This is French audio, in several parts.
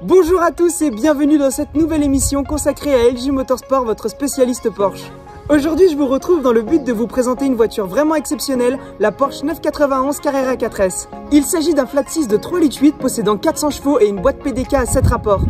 Bonjour à tous et bienvenue dans cette nouvelle émission consacrée à LG Motorsport, votre spécialiste Porsche. Aujourd'hui, je vous retrouve dans le but de vous présenter une voiture vraiment exceptionnelle, la Porsche 991 Carrera 4S. Il s'agit d'un flat 6 de 3,8 litres possédant 400 chevaux et une boîte PDK à 7 rapports.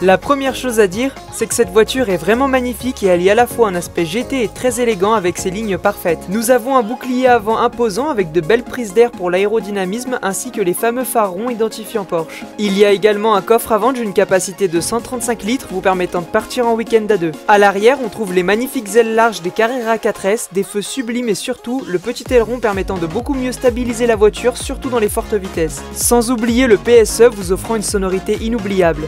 La première chose à dire, c'est que cette voiture est vraiment magnifique et allie à la fois un aspect GT et très élégant avec ses lignes parfaites. Nous avons un bouclier avant imposant avec de belles prises d'air pour l'aérodynamisme ainsi que les fameux phares ronds identifiant Porsche. Il y a également un coffre avant d'une capacité de 135 litres vous permettant de partir en week-end à deux. À l'arrière, on trouve les magnifiques ailes larges des Carrera 4S, des feux sublimes et surtout le petit aileron permettant de beaucoup mieux stabiliser la voiture, surtout dans les fortes vitesses. Sans oublier le PSE vous offrant une sonorité inoubliable.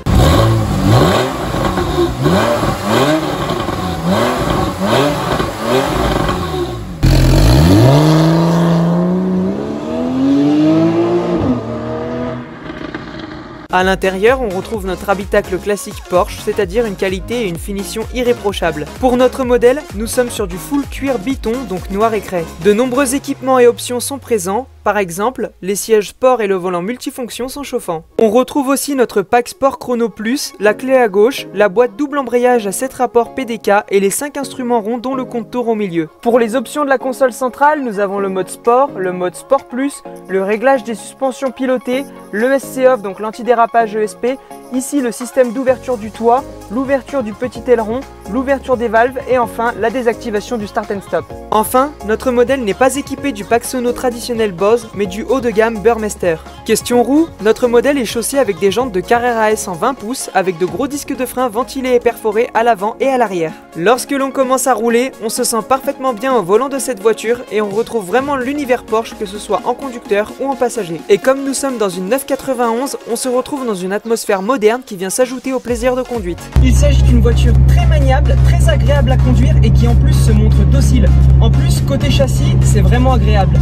À l'intérieur, on retrouve notre habitacle classique Porsche, c'est-à-dire une qualité et une finition irréprochables. Pour notre modèle, nous sommes sur du full cuir biton, donc noir et craie. De nombreux équipements et options sont présents, par exemple, les sièges sport et le volant multifonction sont chauffants. On retrouve aussi notre pack Sport Chrono Plus, la clé à gauche, la boîte double embrayage à 7 rapports PDK et les 5 instruments ronds dont le compteur au milieu. Pour les options de la console centrale, nous avons le mode Sport, le mode Sport Plus, le réglage des suspensions pilotées, l'ESC Off, donc l'antidérapage ESP, ici le système d'ouverture du toit, l'ouverture du petit aileron, l'ouverture des valves et enfin la désactivation du Start and Stop. Enfin, notre modèle n'est pas équipé du pack sono traditionnel Bose, mais du haut de gamme Burmester. Question roue, notre modèle est chaussé avec des jantes de Carrera S en 20 pouces avec de gros disques de frein ventilés et perforés à l'avant et à l'arrière. Lorsque l'on commence à rouler, on se sent parfaitement bien au volant de cette voiture et on retrouve vraiment l'univers Porsche, que ce soit en conducteur ou en passager. Et comme nous sommes dans une 991, on se retrouve dans une atmosphère moderne qui vient s'ajouter au plaisir de conduite. Il s'agit d'une voiture très maniable, très agréable à conduire et qui en plus se montre docile. En plus, côté châssis, c'est vraiment agréable.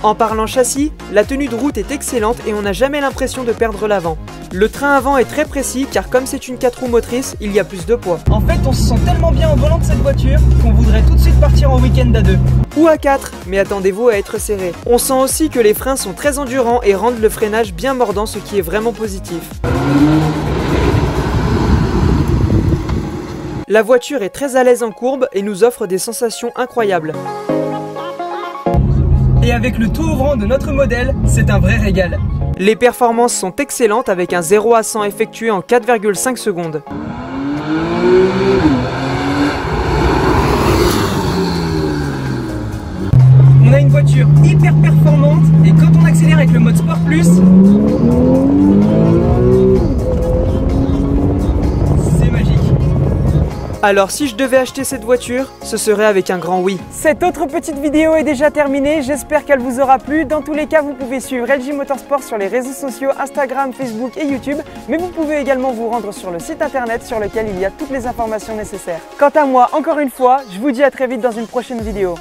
En parlant châssis, la tenue de route est excellente et on n'a jamais l'impression de perdre l'avant. Le train avant est très précis car comme c'est une 4 roues motrices, il y a plus de poids. En fait, on se sent tellement bien au volant de cette voiture qu'on voudrait tout de suite partir en week-end à deux. Ou à 4, mais attendez-vous à être serré. On sent aussi que les freins sont très endurants et rendent le freinage bien mordant, ce qui est vraiment positif. La voiture est très à l'aise en courbe et nous offre des sensations incroyables. Et avec le tout ouvrant de notre modèle, c'est un vrai régal. Les performances sont excellentes avec un 0 à 100 effectué en 4,5 secondes. On a une voiture hyper performante et quand on accélère avec le mode Sport Plus, c'est magique. Alors si je devais acheter cette voiture, ce serait avec un grand oui. Cette autre petite vidéo est déjà terminée, j'espère qu'elle vous aura plu. Dans tous les cas, vous pouvez suivre LG Motorsport sur les réseaux sociaux, Instagram, Facebook et YouTube. Mais vous pouvez également vous rendre sur le site internet sur lequel il y a toutes les informations nécessaires. Quant à moi, encore une fois, je vous dis à très vite dans une prochaine vidéo.